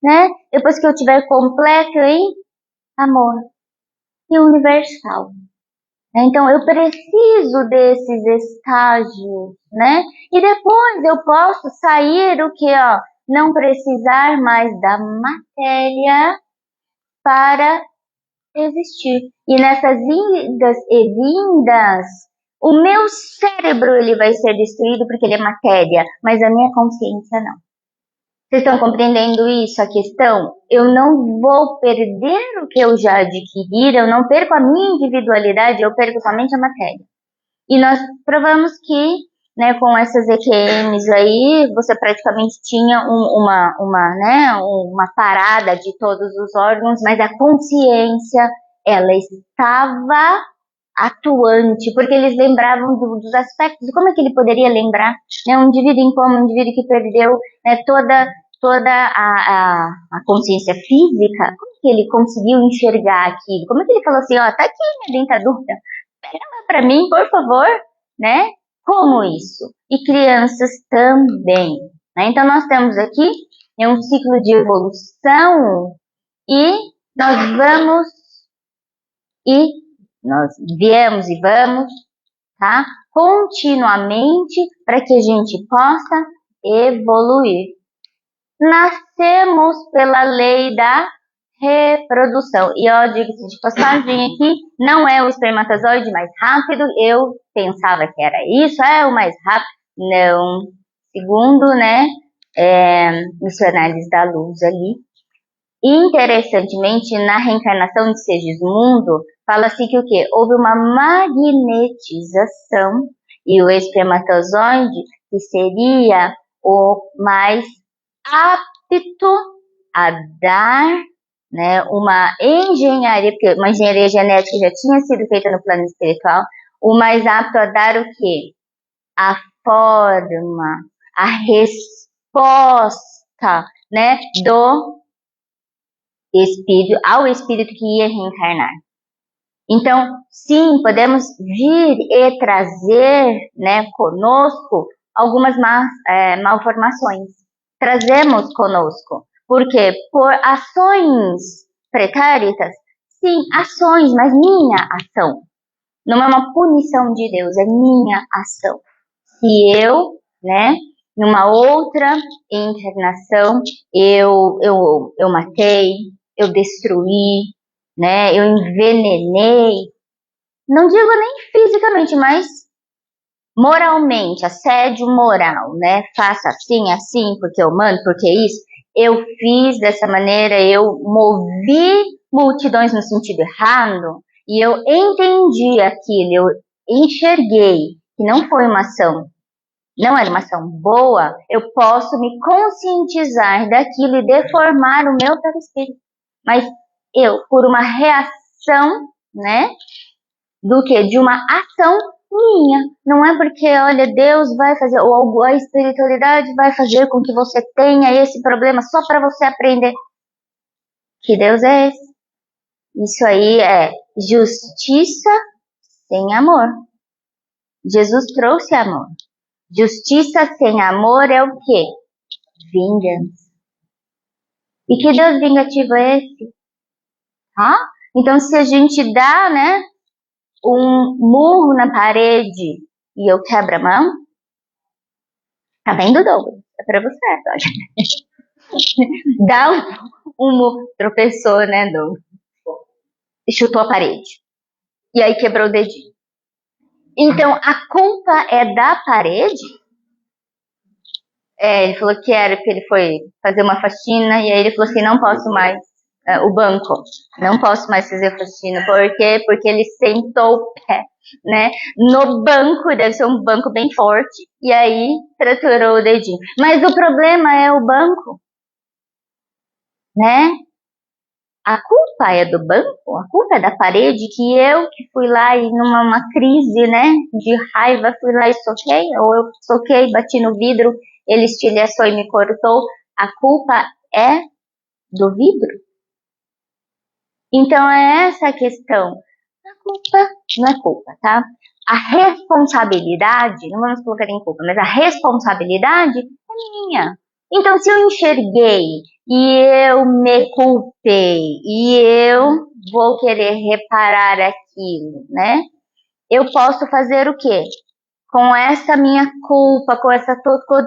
né, depois que eu tiver completo em amor e universal. Então eu preciso desses estágios, né? E depois eu posso sair o que, ó, não precisar mais da matéria para existir. E nessas indas e vindas, o meu cérebro ele vai ser destruído porque ele é matéria, mas a minha consciência não. Vocês estão compreendendo isso, a questão? Eu não vou perder o que eu já adquiri, eu não perco a minha individualidade, eu perco somente a matéria. E nós provamos que, né, com essas EQMs aí, você praticamente tinha uma parada de todos os órgãos, mas a consciência, ela estava atuante, porque eles lembravam dos aspectos, como é que ele poderia lembrar, né, um indivíduo em coma, um indivíduo que perdeu, né, toda a consciência física, como que ele conseguiu enxergar aquilo? Como é que ele falou assim, ó, tá aqui minha dentadura, pega lá pra mim, por favor, né? Como isso? E crianças também, né? Então nós temos aqui um ciclo de evolução e nós vamos e nós viemos e vamos, tá? Continuamente para que a gente possa evoluir. Nascemos pela lei da reprodução. E ó, diga-se de passagem aqui, não é o espermatozoide mais rápido, eu pensava que era isso, é o mais rápido. Não. Segundo, né, missionários da luz ali. Interessantemente, na reencarnação de Segismundo, fala-se que o quê? Houve uma magnetização e o espermatozoide, que seria o mais apto a dar, né, uma engenharia, porque uma engenharia genética já tinha sido feita no plano espiritual, o mais apto a dar o quê? A forma, a resposta, né, do espírito, ao espírito que ia reencarnar. Então, sim, podemos vir e trazer, né, conosco algumas malformações. Trazemos conosco. Por quê? Por ações pretéritas? Sim, ações, mas minha ação. Não é uma punição de Deus, é minha ação. Se eu, né, numa outra encarnação, eu matei, eu destruí, né? Eu envenenei. Não digo nem fisicamente, mas moralmente, assédio moral, né? Faça assim, assim, porque eu mando, porque isso. Eu fiz dessa maneira, eu movi multidões no sentido errado, e eu entendi aquilo, eu enxerguei que não foi uma ação, não era uma ação boa, eu posso me conscientizar daquilo e deformar o meu perispírito. Mas eu, por uma reação, né, do que de uma ação minha. Não é porque, olha, Deus vai fazer, ou a espiritualidade vai fazer com que você tenha esse problema só para você aprender. Que Deus é esse? Isso aí é justiça sem amor. Jesus trouxe amor. Justiça sem amor é o quê? Vingança. E que Deus vingativo é esse? Então, se a gente dá, né, um murro na parede e eu quebro a mão, tá vendo, Douglas? É pra você, olha. Dá um murro, tropeçou, né, Douglas? E chutou a parede. E aí quebrou o dedinho. Então, a culpa é da parede? Ele falou que era porque ele foi fazer uma faxina e aí ele falou assim, não posso mais, o banco, não posso mais fazer faxina. Por quê? Porque ele sentou o pé, né, no banco, deve ser um banco bem forte, e aí fraturou o dedinho. Mas o problema é o banco, né? A culpa é do banco, a culpa é da parede, que fui lá e numa crise, né, de raiva, fui lá e soquei, ou eu soquei, bati no vidro, ele estilhaçou e me cortou. A culpa é do vidro? Então é essa a questão. A culpa não é culpa, tá? A responsabilidade, não vamos colocar em culpa, mas a responsabilidade é minha. Então se eu enxerguei e eu me culpei e eu vou querer reparar aquilo, né? Eu posso fazer o quê? Com essa minha culpa, com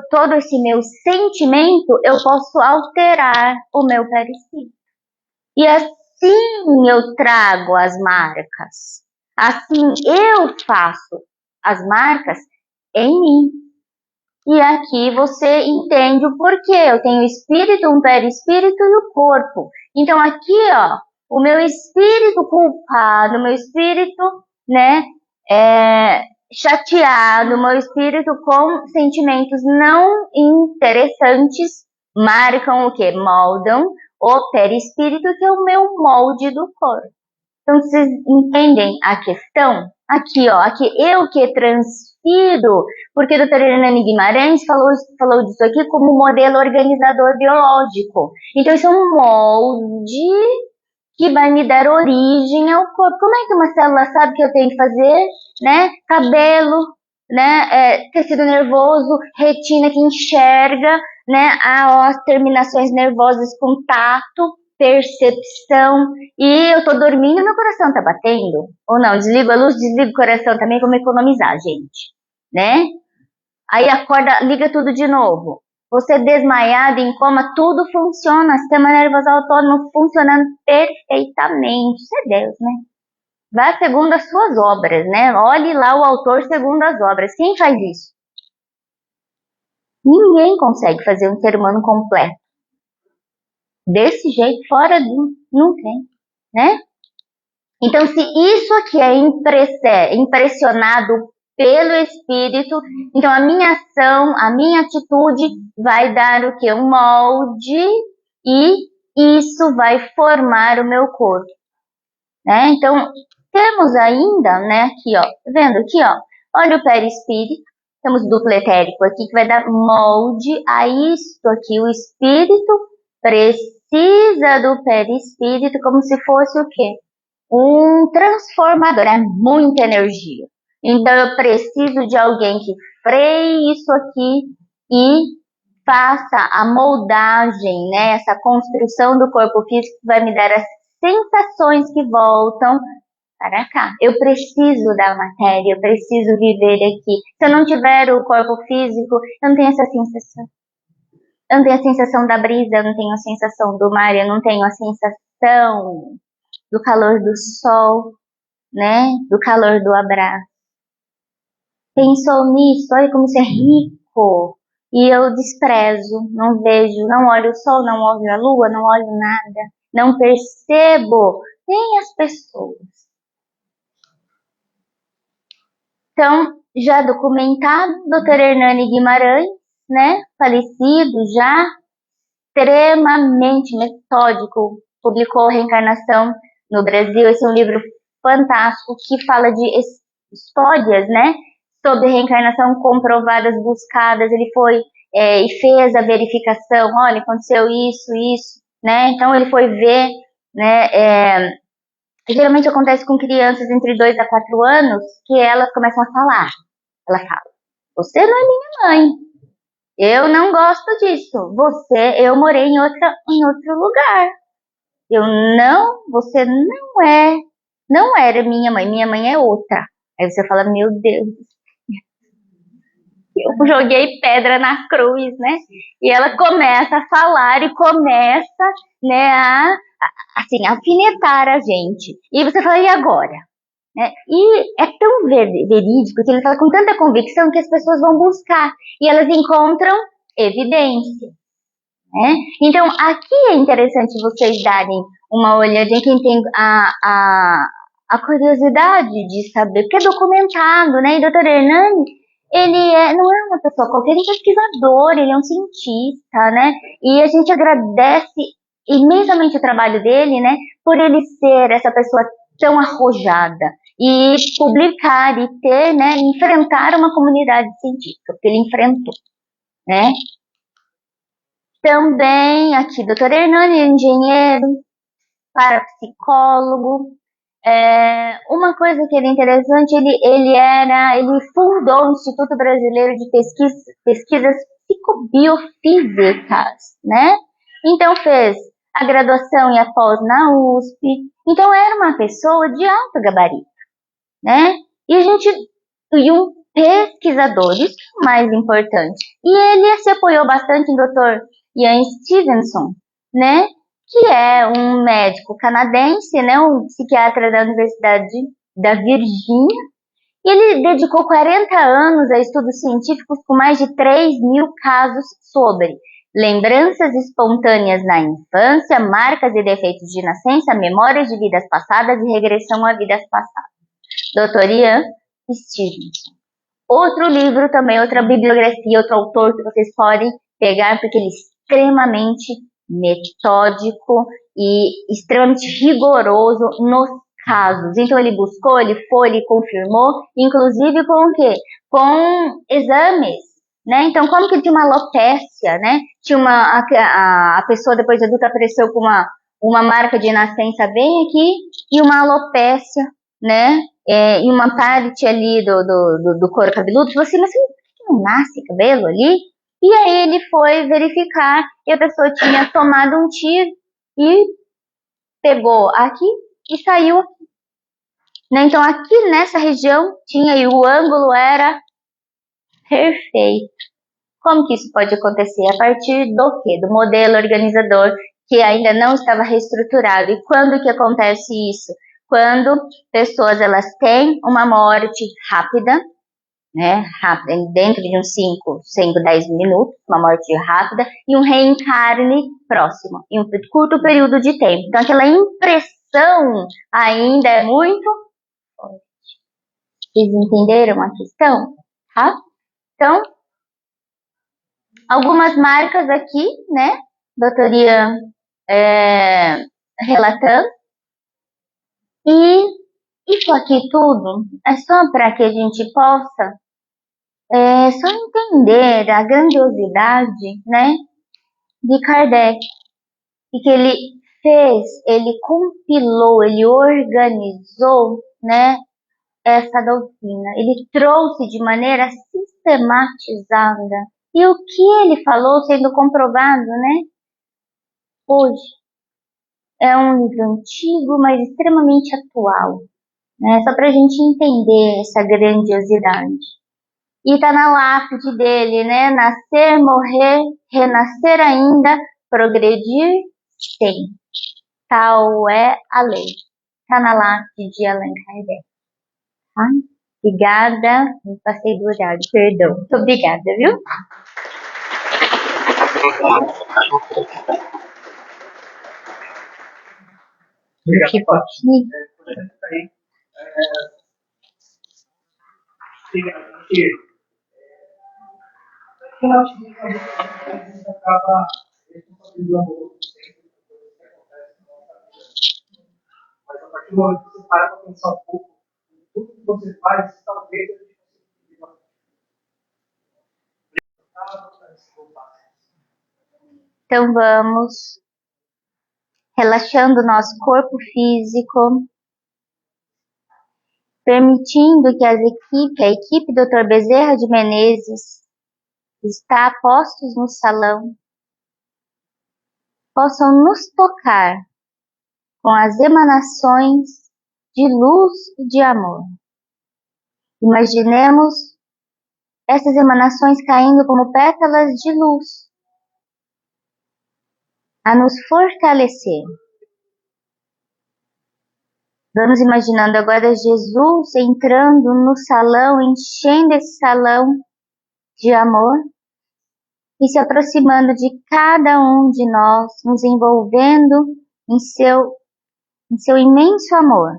todo esse meu sentimento, eu posso alterar o meu perispírito. E assim eu trago as marcas. Assim eu faço as marcas em mim. E aqui você entende o porquê. Eu tenho o espírito, um perispírito e o corpo. Então aqui, ó, o meu espírito culpado, o meu espírito, né, chateado, o meu espírito com sentimentos não interessantes, marcam o quê? Moldam o perispírito, que é o meu molde do corpo. Então vocês entendem a questão? Aqui, ó, aqui eu que transfiro, porque o Dr. Hernani Guimarães falou disso aqui como modelo organizador biológico. Então isso é um molde que vai me dar origem ao corpo. Como é que uma célula sabe que eu tenho que fazer, né? Cabelo, né? Tecido nervoso, retina que enxerga, né? As terminações nervosas com tato, percepção, e eu tô dormindo, meu coração tá batendo, ou não, desligo a luz, desligo o coração também, vamos economizar, gente, né? Aí acorda, liga tudo de novo. Você desmaiado, em coma, tudo funciona, sistema nervoso autônomo funcionando perfeitamente, isso é Deus, né? Vá segundo as suas obras, né? Olhe lá o autor segundo as obras, quem faz isso? Ninguém consegue fazer um ser humano completo. Desse jeito, fora do... não tem, né? Então, se isso aqui é impressionado pelo Espírito, então a minha ação, a minha atitude vai dar o quê? Um molde, e isso vai formar o meu corpo, né? Então, temos ainda, né, aqui, ó, tá vendo aqui, ó, olha o perispírito, temos duplo etérico aqui, que vai dar molde a isto aqui, o Espírito precisa do perispírito como se fosse o quê? Um transformador, é muita energia. Então eu preciso de alguém que freie isso aqui e faça a moldagem, né, essa construção do corpo físico que vai me dar as sensações que voltam para cá. Eu preciso da matéria, eu preciso viver aqui. Se eu não tiver o corpo físico, eu não tenho essa sensação. Eu não tenho a sensação da brisa, eu não tenho a sensação do mar, eu não tenho a sensação do calor do sol, né? Do calor do abraço. Pensou nisso? Olha como isso é rico. E eu desprezo, não vejo, não olho o sol, não olho a lua, não olho nada, não percebo nem as pessoas. Então, já documentado, Dr. Hernani Guimarães, né, falecido já, extremamente metódico, publicou Reencarnação no Brasil. Esse é um livro fantástico que fala de histórias, né, sobre reencarnação comprovadas, buscadas. Ele foi e fez a verificação, olha, aconteceu isso, né, então ele foi ver, né, geralmente acontece com crianças entre 2 a 4 anos, que elas começam a falar. Ela fala, você não é minha mãe, eu não gosto disso, eu morei em outro lugar, você não era minha mãe é outra. Aí você fala, meu Deus, eu joguei pedra na cruz, né? E ela começa a falar e começa, né, assim, alfinetar a gente. E você fala, e agora? Né? E é tão verídico que ele fala com tanta convicção que as pessoas vão buscar e elas encontram evidência. Né? Então, aqui é interessante vocês darem uma olhadinha, quem tem a curiosidade de saber, porque é documentado, né? E o Dr. Hernani, não é uma pessoa qualquer, ele é um pesquisador, ele é um cientista, né? E a gente agradece imensamente o trabalho dele, né? Por ele ser essa pessoa tão arrojada e publicar e ter, né? Enfrentar uma comunidade científica, porque ele enfrentou, né? Também aqui, Dr. Hernani, engenheiro, parapsicólogo. Uma coisa que era interessante, ele fundou o Instituto Brasileiro de Pesquisas Psicobiofísicas, né? Então fez a graduação e a pós na USP. Então era uma pessoa de alto gabarito, né? E um pesquisador, isso é o mais importante. E ele se apoiou bastante em Dr. Ian Stevenson, né? Que é um médico canadense, né? Um psiquiatra da Universidade da Virgínia. E ele dedicou 40 anos a estudos científicos com mais de 3.000 casos sobre lembranças espontâneas na infância, marcas e defeitos de nascença, memórias de vidas passadas e regressão a vidas passadas. Dr. Ian Stevenson. Outro livro também, outra bibliografia, outro autor que vocês podem pegar, porque ele é extremamente metódico e extremamente rigoroso nos casos. Então ele buscou, ele foi, ele confirmou, inclusive com o quê? Com exames, né? Então como que tinha uma alopécia, né? Tinha a pessoa depois de adulta apareceu com uma marca de nascença bem aqui e uma alopécia, né? Em uma parte ali do couro cabeludo, falou assim, mas não nasce cabelo ali? E aí ele foi verificar e a pessoa tinha tomado um tiro e pegou aqui e saiu aqui. Né? Então aqui nessa região tinha e o ângulo era perfeito. Como que isso pode acontecer? A partir do quê? Do modelo organizador que ainda não estava reestruturado. E quando que acontece isso? Quando pessoas elas têm uma morte rápida, né, dentro de uns 5, 10 minutos, uma morte rápida, e um reencarne próximo, em um curto período de tempo. Então aquela impressão ainda é muito forte. Vocês entenderam a questão? Tá? Então, algumas marcas aqui, né, Dr. Ian relatando. E isso aqui tudo é só para que a gente possa só entender a grandiosidade, né, de Kardec. E que ele compilou, ele organizou, né, essa doutrina. Ele trouxe de maneira sistematizada. E o que ele falou sendo comprovado, né, hoje. É um livro antigo, mas extremamente atual, né? Só para a gente entender essa grandiosidade. E está na lápide dele, né? Nascer, morrer, renascer ainda, progredir, tem. Tal é a lei. Está na lápide de Allan Kardec. Tá? Obrigada. Me passei do horário, perdão. Muito obrigada, viu? Que pouquinho. Mas a partir do momento que você para para pensar um pouco em tudo que você faz, talvez a gente consiga. Então vamos relaxando o nosso corpo físico, permitindo que a equipe Dr. Bezerra de Menezes está postos no salão, possam nos tocar com as emanações de luz e de amor. Imaginemos essas emanações caindo como pétalas de luz, a nos fortalecer. Vamos imaginando agora Jesus entrando no salão, enchendo esse salão de amor e se aproximando de cada um de nós, nos envolvendo em seu imenso amor,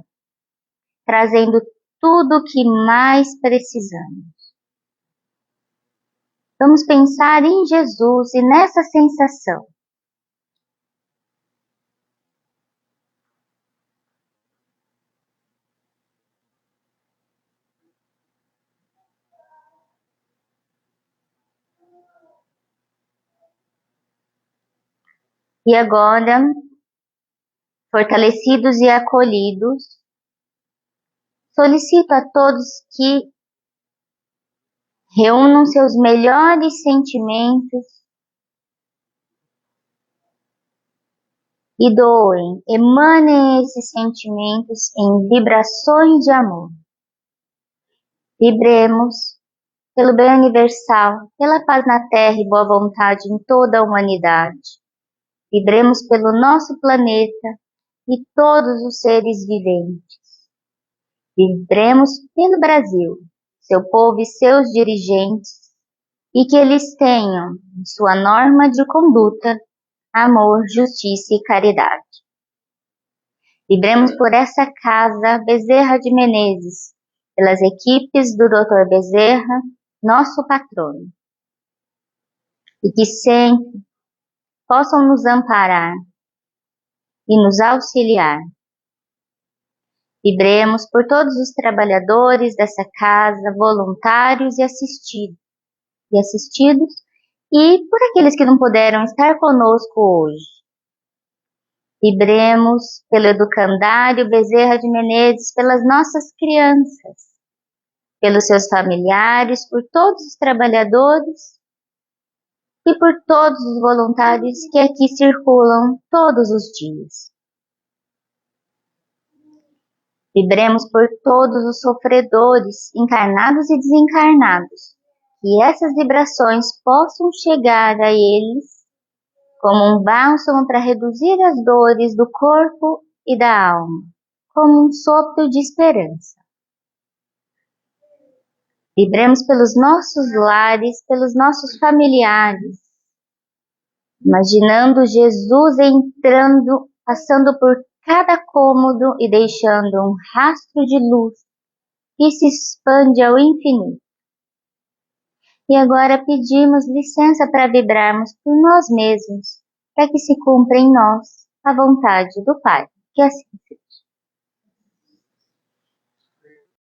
trazendo tudo o que mais precisamos. Vamos pensar em Jesus e nessa sensação. E agora, fortalecidos e acolhidos, solicito a todos que reúnam seus melhores sentimentos e doem, emanem esses sentimentos em vibrações de amor. Vibremos pelo bem universal, pela paz na Terra e boa vontade em toda a humanidade. Vibremos pelo nosso planeta e todos os seres viventes. Vibremos pelo Brasil, seu povo e seus dirigentes, e que eles tenham em sua norma de conduta amor, justiça e caridade. Vibremos por essa casa Bezerra de Menezes, pelas equipes do Dr. Bezerra, nosso patrono, e que sempre possam nos amparar e nos auxiliar. Vibremos por todos os trabalhadores dessa casa, voluntários e assistidos, e por aqueles que não puderam estar conosco hoje. Vibremos pelo educandário Bezerra de Menezes, pelas nossas crianças, pelos seus familiares, por todos os trabalhadores e por todos os voluntários que aqui circulam todos os dias. Vibremos por todos os sofredores, encarnados e desencarnados, que essas vibrações possam chegar a eles como um bálsamo para reduzir as dores do corpo e da alma, como um sopro de esperança. Vibremos pelos nossos lares, pelos nossos familiares, imaginando Jesus entrando, passando por cada cômodo e deixando um rastro de luz que se expande ao infinito. E agora pedimos licença para vibrarmos por nós mesmos, para que se cumpra em nós a vontade do Pai, que assim seja.